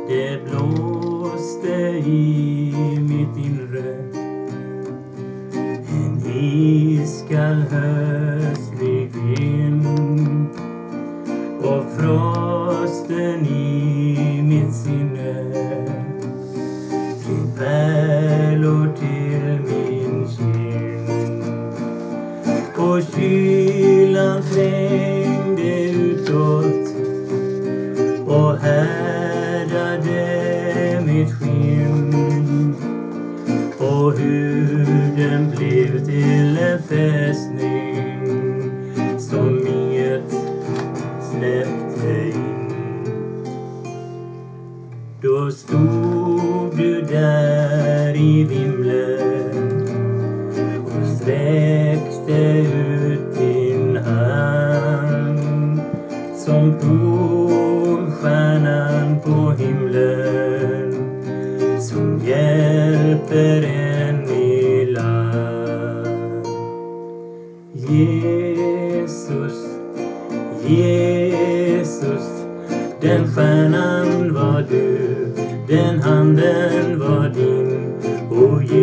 Det blåste i mitt inre, en iskall höstlig vind, och frosten i mitt sinne blev pärlor till min kind. Och kylan trängde utåt och härdade mitt skinn, och huden blev till en fästning som inget släppte in. Då stod du där i vimlen och sträckte ut din hand som polstjärnan på himlen, som hjälper en i land. Jesus, Jesus, den stjärnan var du, den handen var din, o Jesus,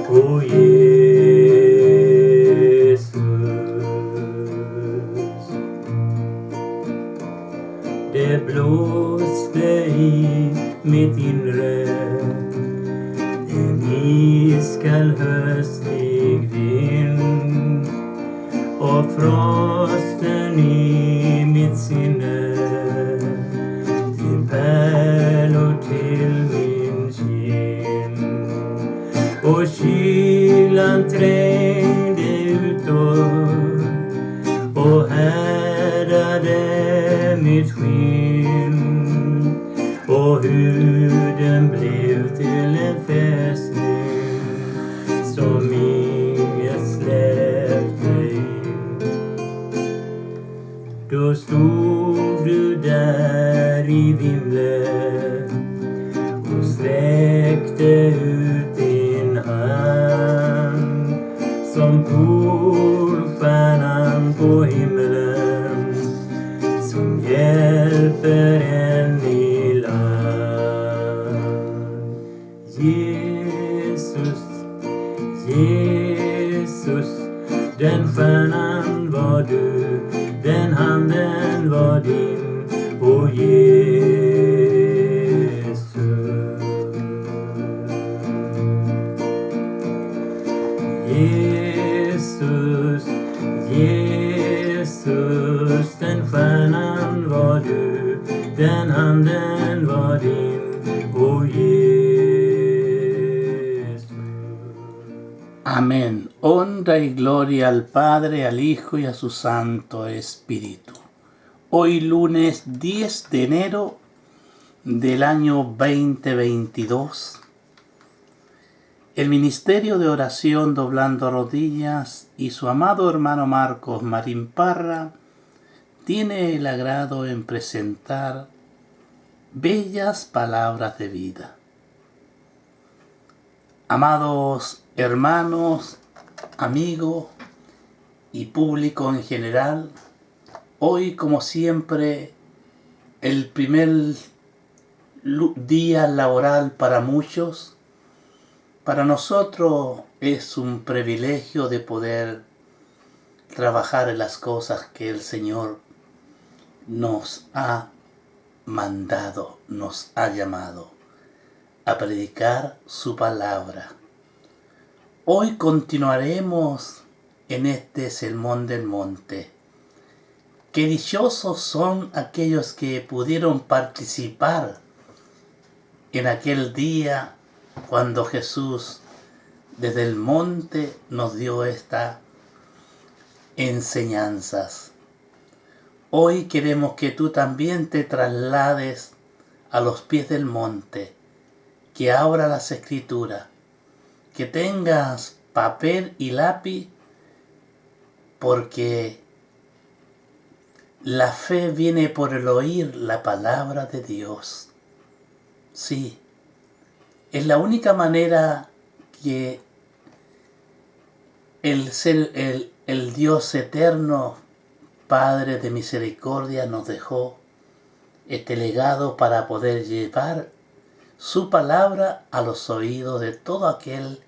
o Jesus. Det blåste i mitt inre, en iskall höstlig vind, och frosten i mitt sinne blev pärlor till min kind. Och kylan trängde utåt och härdade mitt skinn, och huden blev till en fästning som inget släppte in. Då stod du där i vimlen och sträckte ut din hand som polstjärnan på himlen, som hjälper en i land. Jesus, Jesus, den stjärnan var du, den handen var din, o Jesus. Jesus, Jesus, den stjärnan var du, den handen var din, o Jesus. Amén. Honra y gloria al Padre, al Hijo y a su Santo Espíritu. Hoy lunes 10 de enero del año 2022, el Ministerio de Oración Doblando Rodillas y su amado hermano Marcos Marín Parra tiene el agrado en presentar bellas palabras de vida. Amados hermanos, amigos y público en general, hoy, como siempre, el primer día laboral para muchos, para nosotros es un privilegio de poder trabajar en las cosas que el Señor nos ha mandado, nos ha llamado a predicar su palabra. Hoy continuaremos en este sermón del monte. Qué dichosos son aquellos que pudieron participar en aquel día cuando Jesús desde el monte nos dio estas enseñanzas. Hoy queremos que tú también te traslades a los pies del monte, que abra las Escrituras, que tengas papel y lápiz, porque la fe viene por el oír la palabra de Dios. Sí, es la única manera que el Dios eterno Padre de misericordia, nos dejó este legado para poder llevar su palabra a los oídos de todo aquel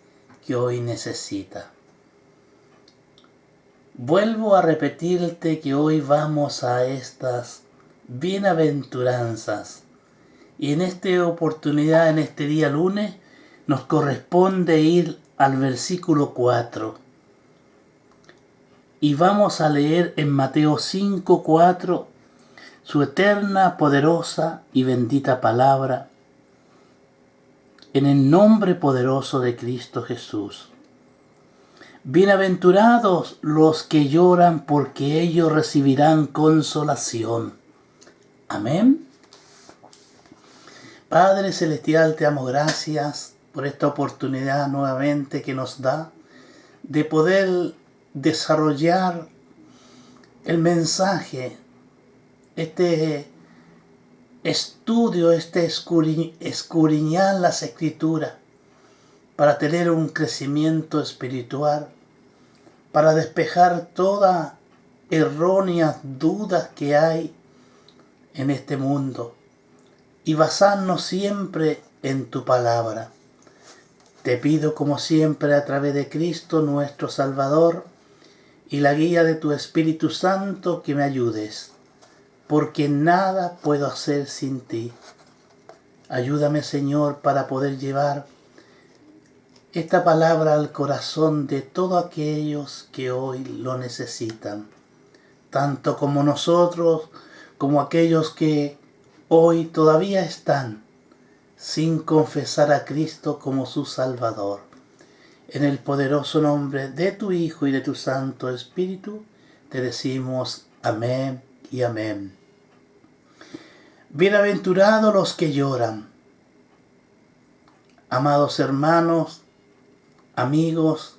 que hoy necesita. Vuelvo a repetirte que hoy vamos a estas bienaventuranzas y en esta oportunidad, en este día lunes, nos corresponde ir al versículo 4 y vamos a leer en Mateo 5:4 su eterna, poderosa y bendita palabra en el nombre poderoso de Cristo Jesús. Bienaventurados los que lloran, porque ellos recibirán consolación. Amén. Padre Celestial, te damos gracias por esta oportunidad nuevamente que nos da de poder desarrollar el mensaje, este estudio, escudriñar las Escrituras para tener un crecimiento espiritual, para despejar todas erróneas dudas que hay en este mundo y basarnos siempre en tu palabra. Te pido como siempre a través de Cristo nuestro Salvador y la guía de tu Espíritu Santo que me ayudes, porque nada puedo hacer sin ti. Ayúdame, Señor, para poder llevar esta palabra al corazón de todos aquellos que hoy lo necesitan, tanto como nosotros, como aquellos que hoy todavía están sin confesar a Cristo como su Salvador. En el poderoso nombre de tu Hijo y de tu Santo Espíritu, te decimos amén y amén. Bienaventurados los que lloran. Amados hermanos, amigos,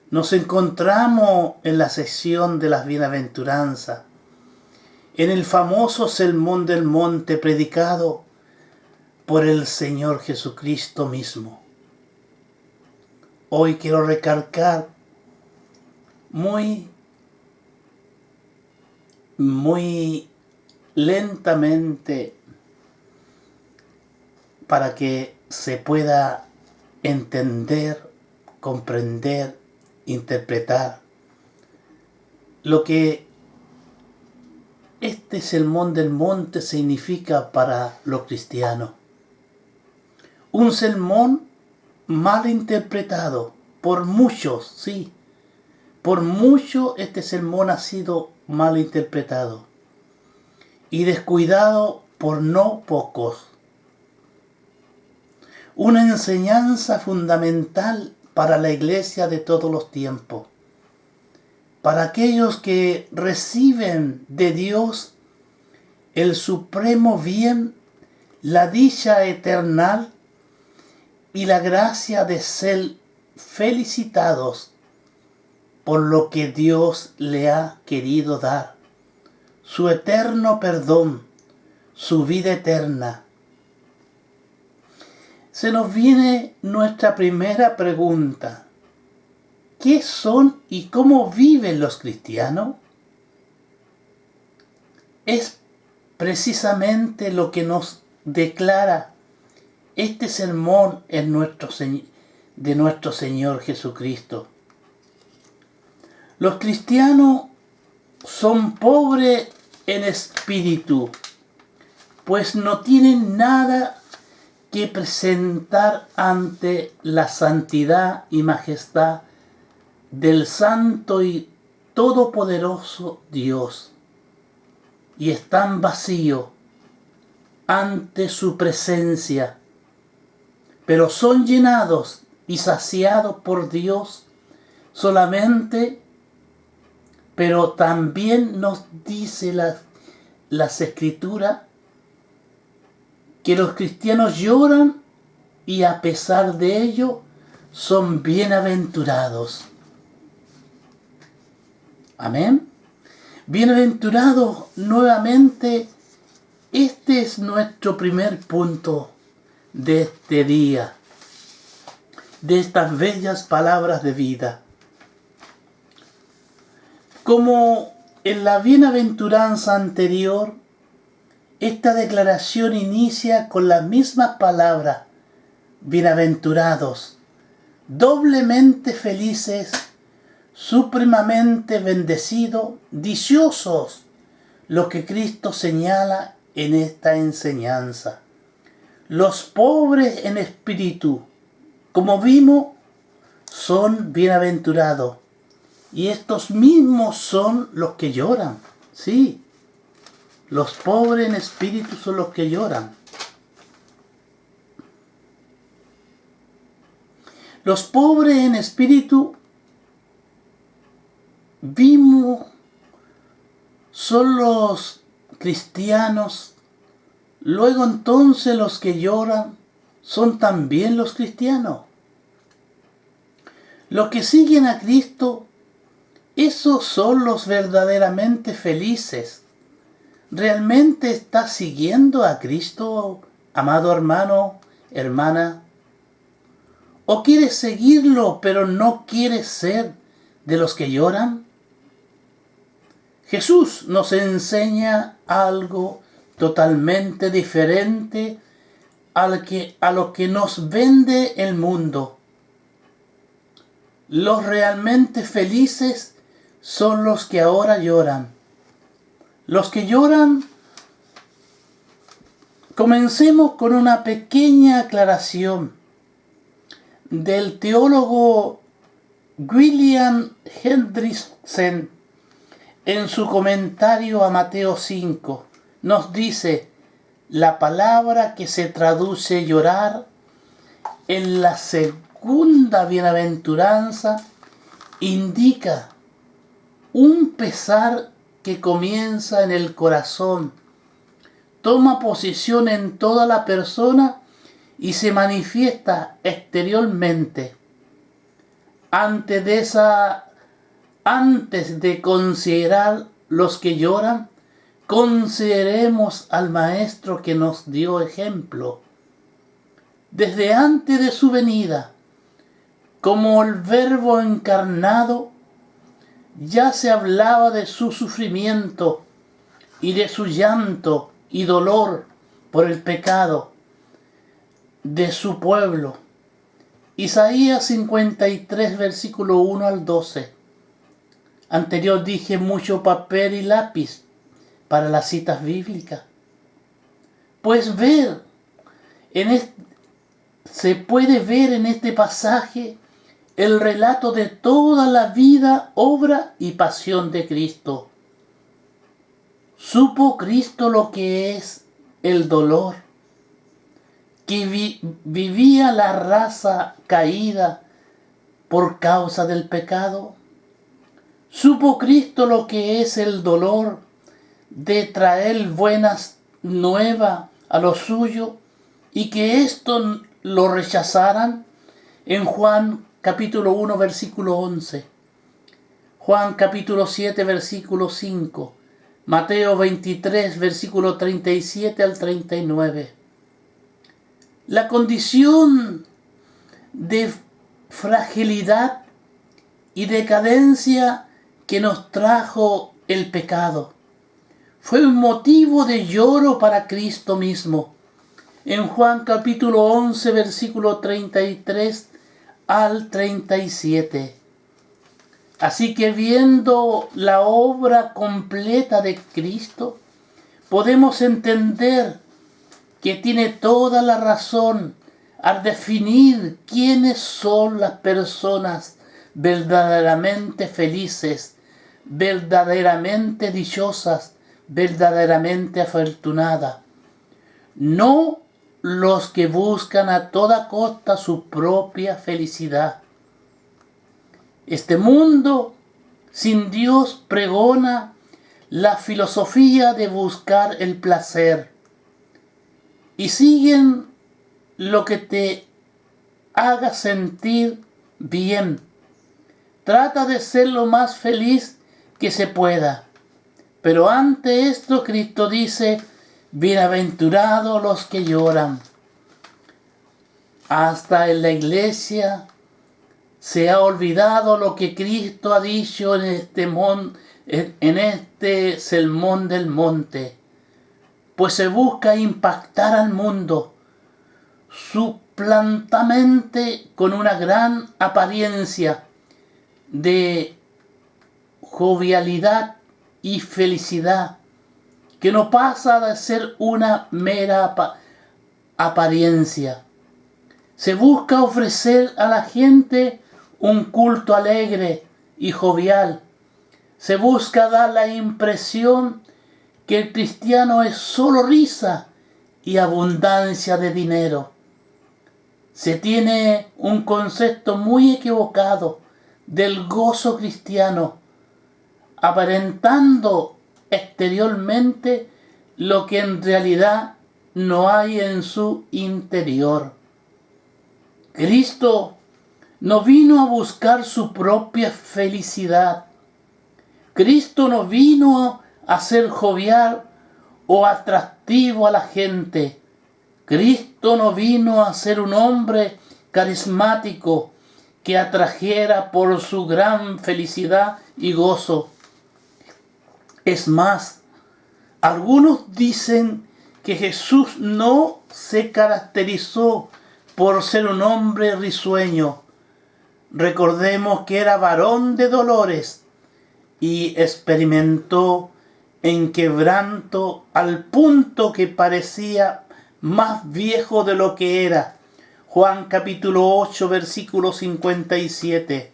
nos encontramos en la sección de las bienaventuranzas, en el famoso Sermón del Monte predicado por el Señor Jesucristo mismo. Hoy quiero recalcar muy lentamente para que se pueda entender, comprender, interpretar lo que este Sermón del Monte significa para los cristianos. Un sermón mal interpretado por muchos, sí. Por mucho este sermón ha sido mal interpretado y descuidado por no pocos. Una enseñanza fundamental para la iglesia de todos los tiempos, para aquellos que reciben de Dios el supremo bien, la dicha eterna y la gracia de ser felicitados por lo que Dios le ha querido dar, su eterno perdón, su vida eterna. Se nos viene nuestra primera pregunta. ¿Qué son y cómo viven los cristianos? Es precisamente lo que nos declara este sermón de nuestro Señor Jesucristo. Los cristianos son pobres en espíritu, pues no tienen nada que presentar ante la santidad y majestad del santo y todopoderoso Dios, y están vacíos ante su presencia, pero son llenados y saciados por Dios solamente, pero también nos dice las Escrituras que los cristianos lloran y a pesar de ello son bienaventurados. Amén. Bienaventurados nuevamente. Este es nuestro primer punto de este día, de estas bellas palabras de vida. Como En la bienaventuranza anterior, esta declaración inicia con las mismas palabras: bienaventurados, doblemente felices, supremamente bendecidos, dichosos, lo que Cristo señala en esta enseñanza. Los pobres en espíritu, como vimos, son bienaventurados. Y estos mismos son los que lloran. Sí, los pobres en espíritu son los que lloran. Los pobres en espíritu, vimos, son los cristianos. Luego entonces los que lloran son también los cristianos. Los que siguen a Cristo, esos son los verdaderamente felices. ¿Realmente estás siguiendo a Cristo, amado hermano, hermana? ¿O quieres seguirlo, pero no quieres ser de los que lloran? Jesús nos enseña algo totalmente diferente a lo que nos vende el mundo. Los realmente felices son los que ahora lloran. Los que lloran, comencemos con una pequeña aclaración del teólogo William Hendriksen. En su comentario a Mateo 5, nos dice: la palabra que se traduce llorar en la segunda bienaventuranza indica un pesar que comienza en el corazón, toma posición en toda la persona y se manifiesta exteriormente. Antes de considerar los que lloran, consideremos al Maestro que nos dio ejemplo. Desde antes de su venida, como el Verbo encarnado, ya se hablaba de su sufrimiento y de su llanto y dolor por el pecado de su pueblo. Isaías 53, versículo 1 al 12. Anterior dije mucho papel y lápiz para las citas bíblicas. Pues se puede ver en este pasaje el relato de toda la vida, obra y pasión de Cristo. Supo Cristo lo que es el dolor que vivía la raza caída por causa del pecado. Supo Cristo lo que es el dolor de traer buenas nuevas a los suyos y que esto lo rechazaran. En Juan capítulo 1 versículo 11, Juan capítulo 7 versículo 5, Mateo 23 versículo 37 al 39. La condición de fragilidad y decadencia que nos trajo el pecado fue un motivo de lloro para Cristo mismo. En Juan capítulo 11 versículo 33 al 37. Así que viendo la obra completa de Cristo, podemos entender que tiene toda la razón al definir quiénes son las personas verdaderamente felices, verdaderamente dichosas, verdaderamente afortunadas. No los que buscan a toda costa su propia felicidad. Este mundo sin Dios pregona la filosofía de buscar el placer y siguen lo que te haga sentir bien. Trata de ser lo más feliz que se pueda. Pero ante esto Cristo dice: bienaventurados los que lloran. Hasta en la iglesia se ha olvidado lo que Cristo ha dicho en en este sermón del monte, pues se busca impactar al mundo suplantamente con una gran apariencia de jovialidad y felicidad, que no pasa de ser una mera apariencia. Se busca ofrecer a la gente un culto alegre y jovial. Se busca dar la impresión que el cristiano es solo risa y abundancia de dinero. Se tiene un concepto muy equivocado del gozo cristiano, aparentando exteriormente lo que en realidad no hay en su interior. Cristo no vino a buscar su propia felicidad. Cristo no vino a ser jovial o atractivo a la gente. Cristo no vino a ser un hombre carismático que atrajera por su gran felicidad y gozo. Es más, algunos dicen que Jesús no se caracterizó por ser un hombre risueño. Recordemos que era varón de dolores y experimentó en quebranto al punto que parecía más viejo de lo que era. Juan capítulo 8, versículo 57.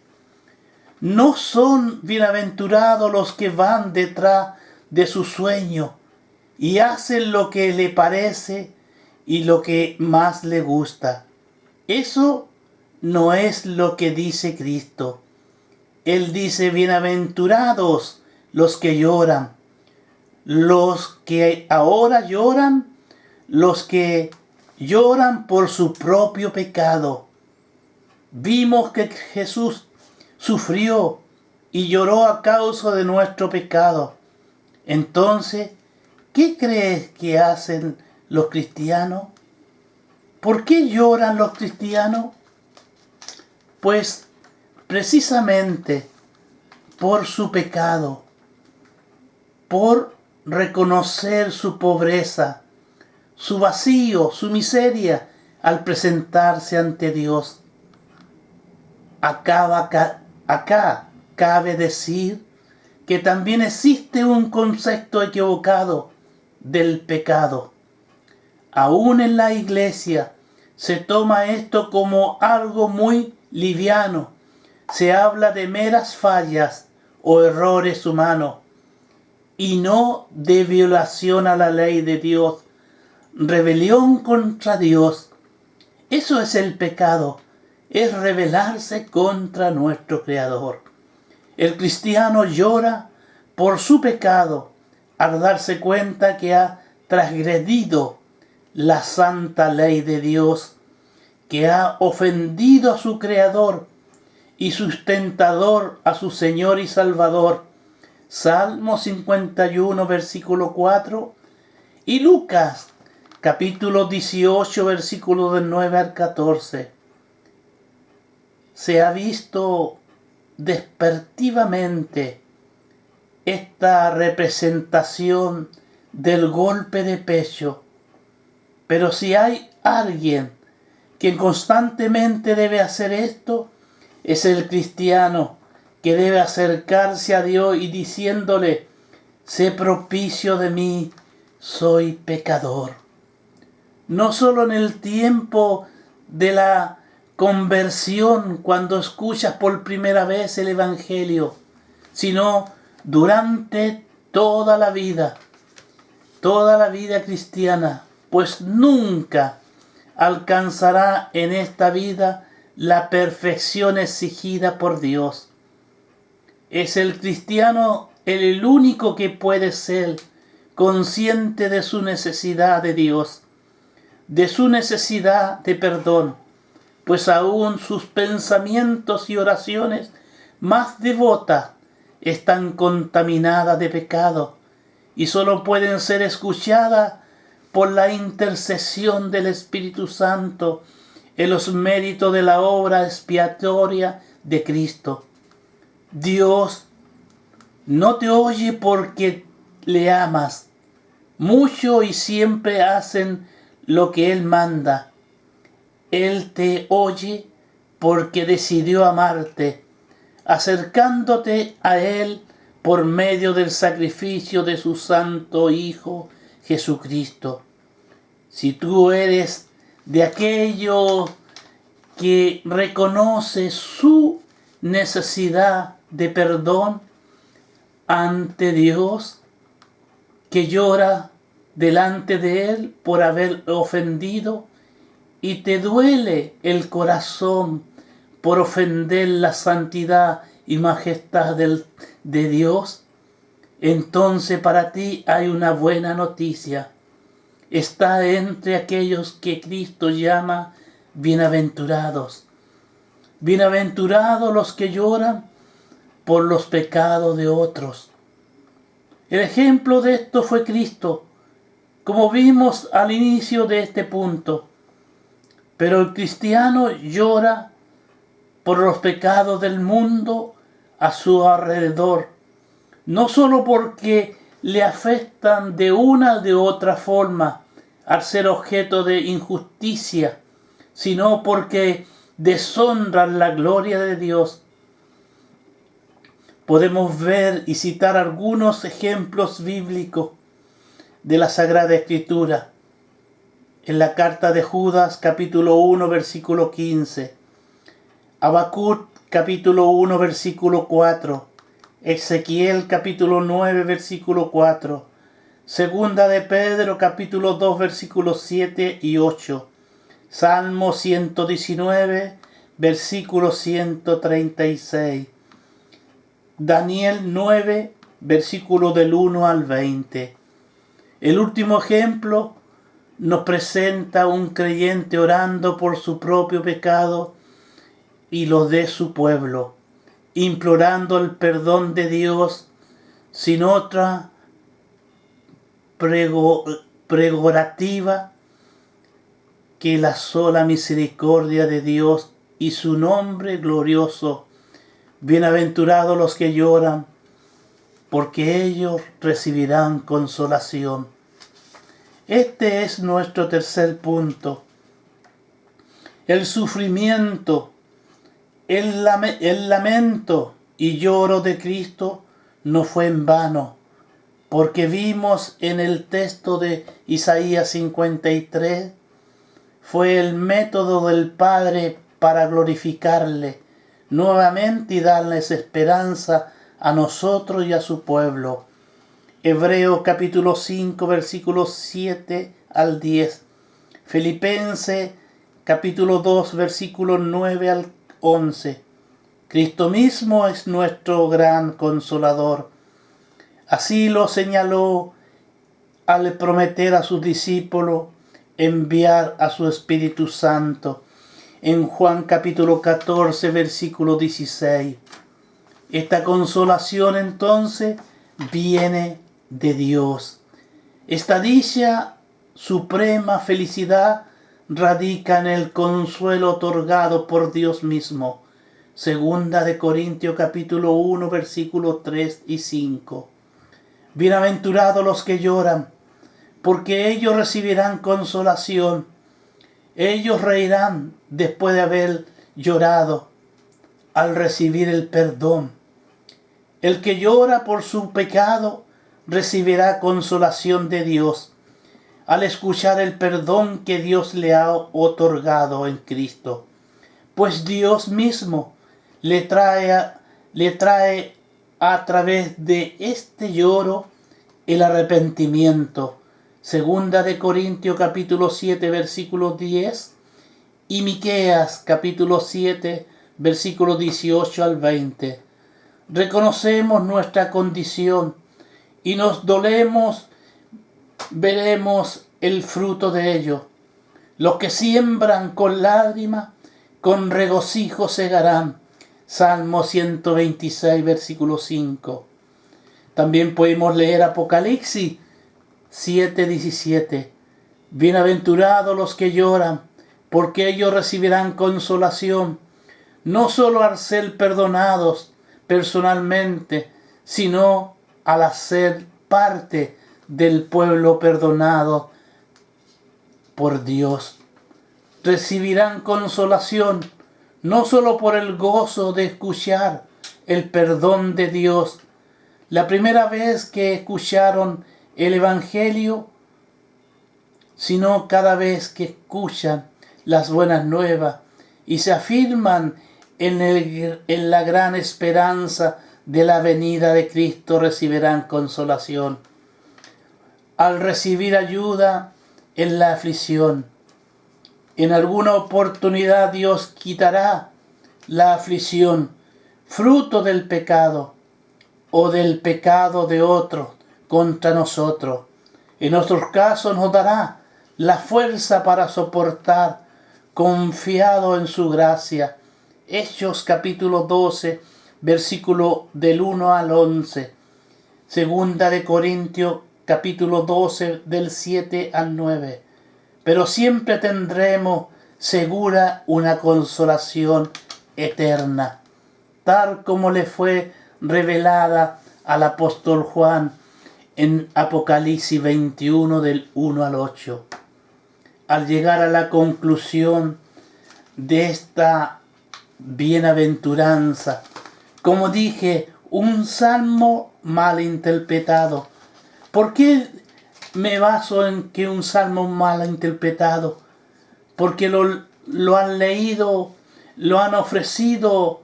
No son bienaventurados los que van detrás de su sueño y hacen lo que le parece y lo que más le gusta. Eso no es lo que dice Cristo. Él dice: bienaventurados los que lloran, los que ahora lloran, los que lloran por su propio pecado. Vimos que Jesús sufrió y lloró a causa de nuestro pecado. Entonces, ¿qué crees que hacen los cristianos? ¿Por qué lloran los cristianos? Pues precisamente por su pecado, por reconocer su pobreza, su vacío, su miseria al presentarse ante Dios. Acá cabe decir que también existe un concepto equivocado del pecado. Aún en la iglesia se toma esto como algo muy liviano. Se habla de meras fallas o errores humanos y no de violación a la ley de Dios, rebelión contra Dios. Eso es el pecado, es rebelarse contra nuestro Creador. El cristiano llora por su pecado al darse cuenta que ha transgredido la santa ley de Dios, que ha ofendido a su Creador y sustentador, a su Señor y Salvador. Salmo 51, versículo 4, y Lucas, capítulo 18, versículo del 9 al 14. Se ha visto despectivamente esta representación del golpe de pecho, pero si hay alguien que constantemente debe hacer esto, es el cristiano, que debe acercarse a Dios y diciéndole: sé propicio de mí, soy pecador. No solo en el tiempo de la conversión, cuando escuchas por primera vez el Evangelio, sino durante toda la vida cristiana, pues nunca alcanzará en esta vida la perfección exigida por Dios. Es el cristiano el único que puede ser consciente de su necesidad de Dios, de su necesidad de perdón, pues aún sus pensamientos y oraciones más devotas están contaminadas de pecado y solo pueden ser escuchadas por la intercesión del Espíritu Santo en los méritos de la obra expiatoria de Cristo. Dios No te oye porque le amas mucho y siempre hacen lo que Él manda. Él te oye porque decidió amarte, acercándote a Él por medio del sacrificio de su Santo Hijo Jesucristo. Si tú eres de aquellos que reconoce su necesidad de perdón ante Dios, que llora delante de Él por haber ofendido, y te duele el corazón por ofender la santidad y majestad de Dios, entonces para ti hay una buena noticia. Está entre aquellos que Cristo llama bienaventurados. Bienaventurados los que lloran por los pecados de otros. El ejemplo de esto fue Cristo, como vimos al inicio de este punto. Pero el cristiano llora por los pecados del mundo a su alrededor, no solo porque le afectan de una de otra forma al ser objeto de injusticia, sino porque deshonran la gloria de Dios. Podemos ver y citar algunos ejemplos bíblicos de la Sagrada Escritura. En la carta de Judas, capítulo 1, versículo 15. Habacuc, capítulo 1, versículo 4. Ezequiel, capítulo 9, versículo 4. Segunda de Pedro, capítulo 2, versículos 7 y 8. Salmo 119, versículo 136. Daniel 9, versículo del 1 al 20. El último ejemplo nos presenta un creyente orando por su propio pecado y los de su pueblo, implorando el perdón de Dios sin otra prerrogativa que la sola misericordia de Dios y su nombre glorioso. Bienaventurados los que lloran, porque ellos recibirán consolación. Este es nuestro tercer punto. El sufrimiento, el lamento y lloro de Cristo no fue en vano, porque vimos en el texto de Isaías 53, fue el método del Padre para glorificarle nuevamente y darles esperanza a nosotros y a su pueblo. Hebreos capítulo 5, versículos 7 al 10. Filipenses capítulo 2, versículos 9 al 11. Cristo mismo es nuestro gran consolador. Así lo señaló al prometer a sus discípulos enviar a su Espíritu Santo en Juan capítulo 14, versículo 16. Esta consolación entonces viene de Dios. Esta dicha suprema felicidad radica en el consuelo otorgado por Dios mismo. Segunda de Corintios capítulo 1, versículos 3 y 5. Bienaventurados los que lloran, porque ellos recibirán consolación. Ellos reirán después de haber llorado al recibir el perdón. El que llora por su pecado recibirá consolación de Dios al escuchar el perdón que Dios le ha otorgado en Cristo. Pues Dios mismo le trae a través de este lloro el arrepentimiento. Segunda de Corintios capítulo 7 versículo 10 y Miqueas capítulo 7 versículo 18 al 20. Reconocemos nuestra condición y nos dolemos, veremos el fruto de ello. Los que siembran con lágrimas, con regocijo segarán. Salmo 126 versículo 5. También podemos leer Apocalipsis 7:17. Bienaventurados los que lloran, porque ellos recibirán consolación, no solo al ser perdonados personalmente, sino al hacer parte del pueblo perdonado por Dios. Recibirán consolación no solo por el gozo de escuchar el perdón de Dios. La primera vez que escucharon el Evangelio, sino cada vez que escuchan las buenas nuevas y se afirman en la gran esperanza de la venida de Cristo, recibirán consolación. Al recibir ayuda en la aflicción, en alguna oportunidad Dios quitará la aflicción, fruto del pecado o del pecado de otros contra nosotros. En otros casos nos dará la fuerza para soportar, confiado en su gracia. Hechos capítulo 12, versículo del 1 al 11. Segunda de Corintios capítulo 12, del 7 al 9. Pero siempre tendremos segura una consolación eterna, tal como le fue revelada al apóstol Juan en Apocalipsis 21 del 1 al 8. Al llegar a la conclusión de esta bienaventuranza, como dije, un salmo mal interpretado. ¿Por qué me baso en que un salmo mal interpretado? Porque lo han leído, lo han ofrecido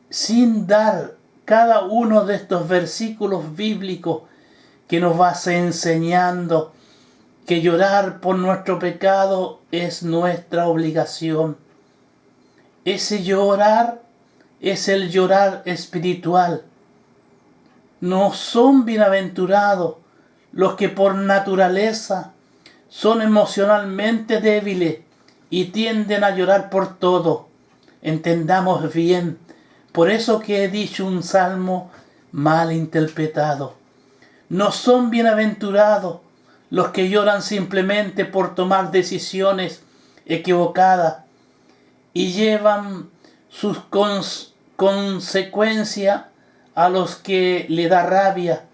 sin dar cada uno de estos versículos bíblicos que nos va enseñando que llorar por nuestro pecado es nuestra obligación. Ese llorar es el llorar espiritual. No son bienaventurados los que por naturaleza son emocionalmente débiles y tienden a llorar por todo. Entendamos bien. Por eso que he dicho un salmo mal interpretado. No son bienaventurados los que lloran simplemente por tomar decisiones equivocadas y llevan sus consecuencias a los que le da rabia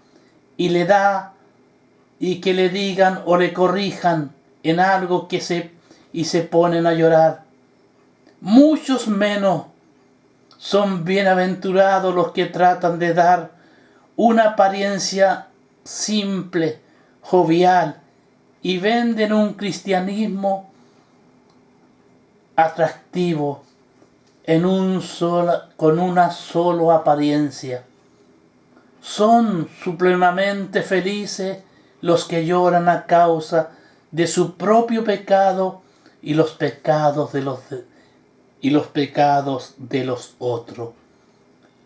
y que le digan o le corrijan en algo y se ponen a llorar. Muchos menos son bienaventurados los que tratan de dar una apariencia simple, jovial, y venden un cristianismo atractivo con una sola apariencia. Son supremamente felices los que lloran a causa de su propio pecado y los pecados de los otros.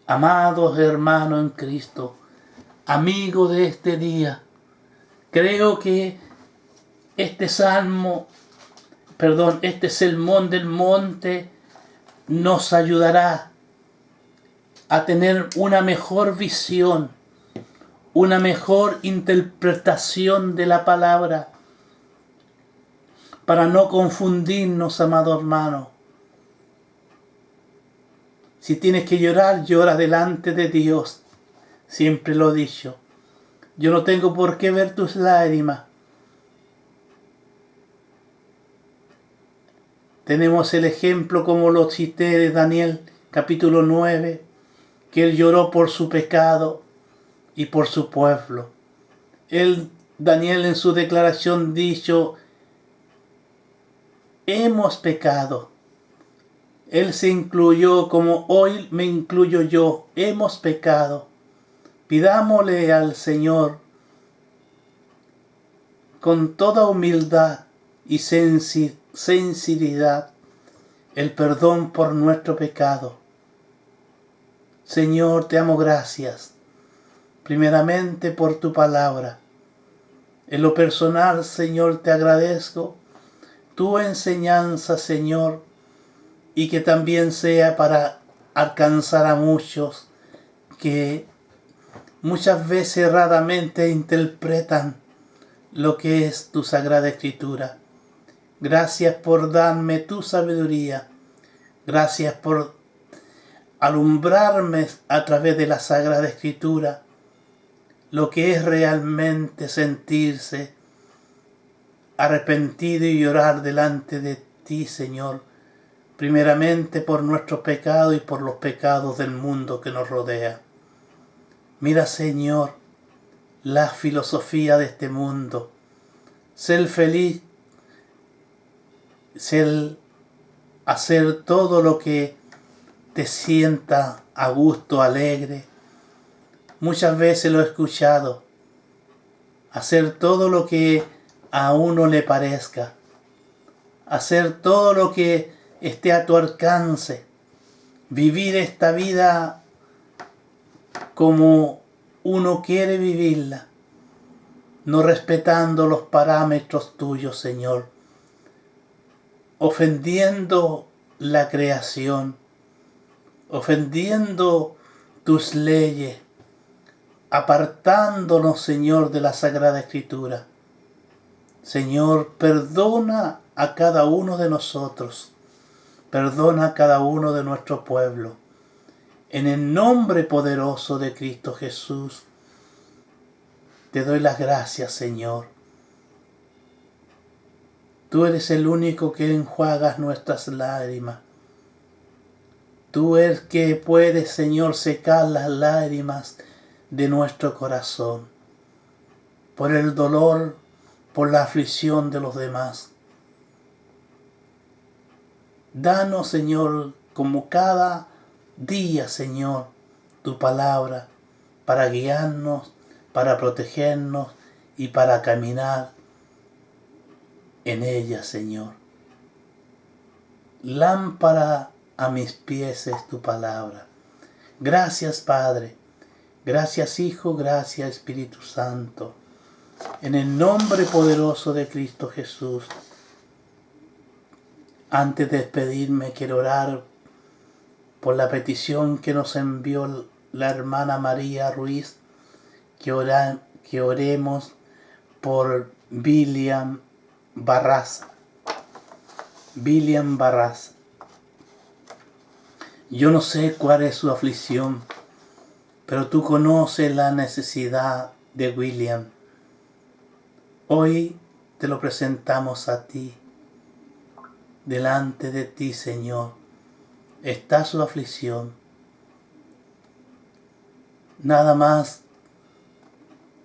Amados hermanos en Cristo, amigo de este día, creo que este sermón del monte nos ayudará a tener una mejor visión, una mejor interpretación de la palabra, para no confundirnos, amado hermano. Si tienes que llorar, llora delante de Dios. Siempre lo he dicho. Yo no tengo por qué ver tus lágrimas. Tenemos el ejemplo, como lo cité, de Daniel capítulo 9, que él lloró por su pecado y por su pueblo. Daniel en su declaración dijo: hemos pecado. Él se incluyó como hoy me incluyo yo. Hemos pecado. Pidámosle al Señor con toda humildad y sinceridad el perdón por nuestro pecado. Señor, te damos gracias, primeramente por tu palabra. En lo personal, Señor, te agradezco tu enseñanza, Señor, y que también sea para alcanzar a muchos que muchas veces erradamente interpretan lo que es tu Sagrada Escritura. Gracias por darme tu sabiduría. Gracias por alumbrarme a través de la Sagrada Escritura lo que es realmente sentirse arrepentido y llorar delante de ti, Señor, primeramente por nuestros pecados y por los pecados del mundo que nos rodea. Mira, Señor, la filosofía de este mundo. Ser feliz, hacer todo lo que te sienta a gusto, alegre. Muchas veces lo he escuchado. Hacer todo lo que a uno le parezca. Hacer todo lo que esté a tu alcance. Vivir esta vida como uno quiere vivirla, no respetando los parámetros tuyos, Señor, ofendiendo la creación, ofendiendo tus leyes, apartándonos, Señor, de la Sagrada Escritura. Señor, perdona a cada uno de nosotros, perdona a cada uno de nuestro pueblo. En el nombre poderoso de Cristo Jesús, te doy las gracias, Señor. Tú eres el único que enjuagas nuestras lágrimas. Tú eres que puedes, Señor, secar las lágrimas de nuestro corazón por el dolor, por la aflicción de los demás. Danos, Señor, como cada día, Señor, tu palabra para guiarnos, para protegernos y para caminar en ella, Señor. Lámpara a mis pies es tu palabra. Gracias, Padre. Gracias, Hijo. Gracias, Espíritu Santo. En el nombre poderoso de Cristo Jesús. Antes de despedirme, quiero orar por la petición que nos envió la hermana María Ruiz, que oremos por William Barraza. William Barraza. Yo no sé cuál es su aflicción, pero tú conoces la necesidad de William. Hoy te lo presentamos a ti. Delante de ti, Señor, está su aflicción. Nada más,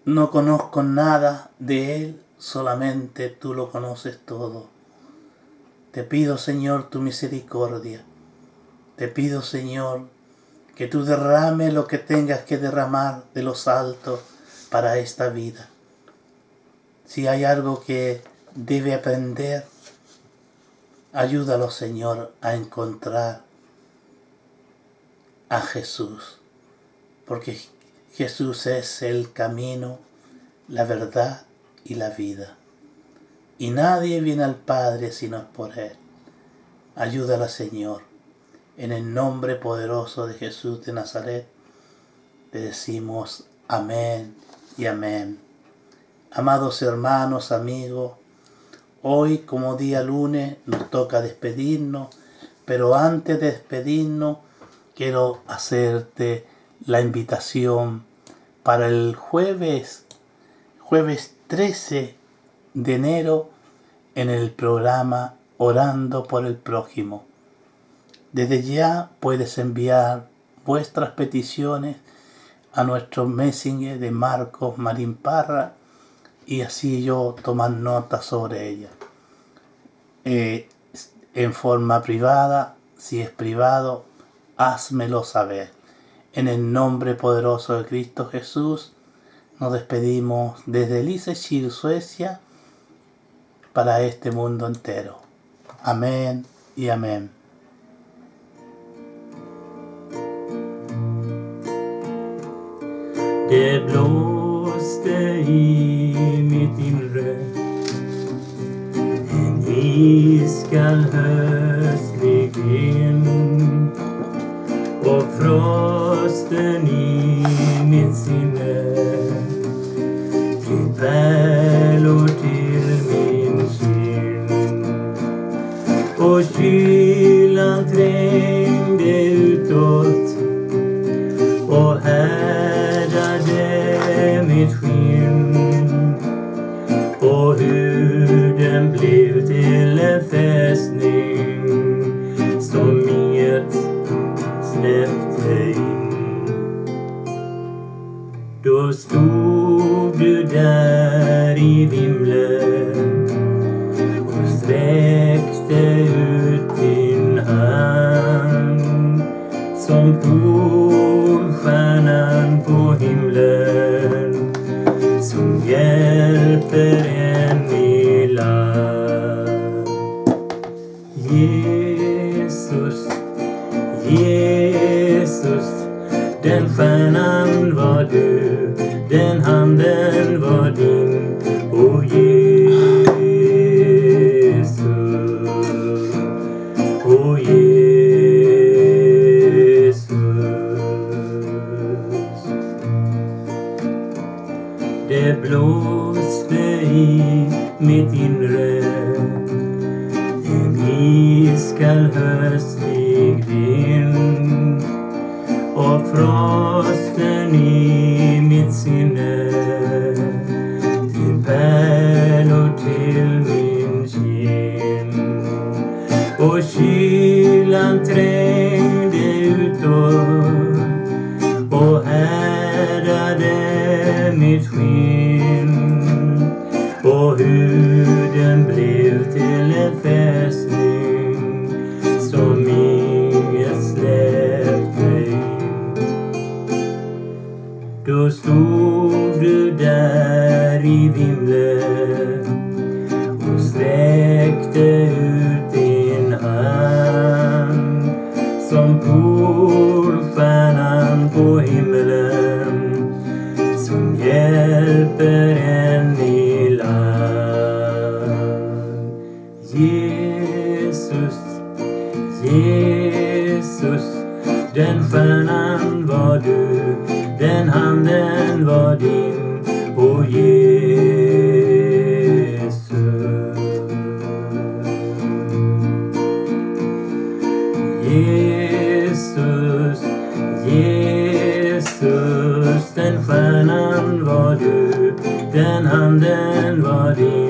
no conozco nada de él, solamente tú lo conoces todo. Te pido, Señor, tu misericordia. Te pido, Señor, que tú derrames lo que tengas que derramar de los altos para esta vida. Si hay algo que debe aprender, ayúdalo, Señor, a encontrar a Jesús, porque Jesús es el camino, la verdad y la vida. Y nadie viene al Padre si no es por Él. Ayúdala, Señor. En el nombre poderoso de Jesús de Nazaret, te decimos amén y amén. Amados hermanos, amigos, hoy como día lunes nos toca despedirnos, pero antes de despedirnos quiero hacerte la invitación para el jueves 13 de enero en el programa Orando por el Prójimo. Desde ya puedes enviar vuestras peticiones a nuestro Messenger de Marcos Marín Parra y así yo tomar nota sobre ella. En forma privada, si es privado, házmelo saber. En el nombre poderoso de Cristo Jesús, nos despedimos desde Lysekil, Suecia, para este mundo entero. Amén y amén. Det blåste i mitt inre en iskall höstlig vind och frosten i mitt sinne till pärlor till min kind och kylan trängde utåt mitt skinn och huden blev till en fästning som inget släppte in. Då stod du där i vimlen och sträckte ut din hand som polstjärnan på himlen som hjälper en i land. Jesus, Jesus, den stjärnan var du, den handen var din, o Jesus, o Jesus. Det blåste i mitt inre, en iskall höstlig vind, och frosten i mitt sinne till pärlor till min kind, och kylan trängde utåt och härdade mitt skinn, och huden blev till en fästning som inget släppte in. Då stod du där i vimlen och sträckte ut din hand som polstjärnan på himlen som hjälper en i land. Jesus, Jesus, den stjärnan var du, den handen var din, o Jesus. Jesus, Jesus, den stjärnan var du, den handen var din.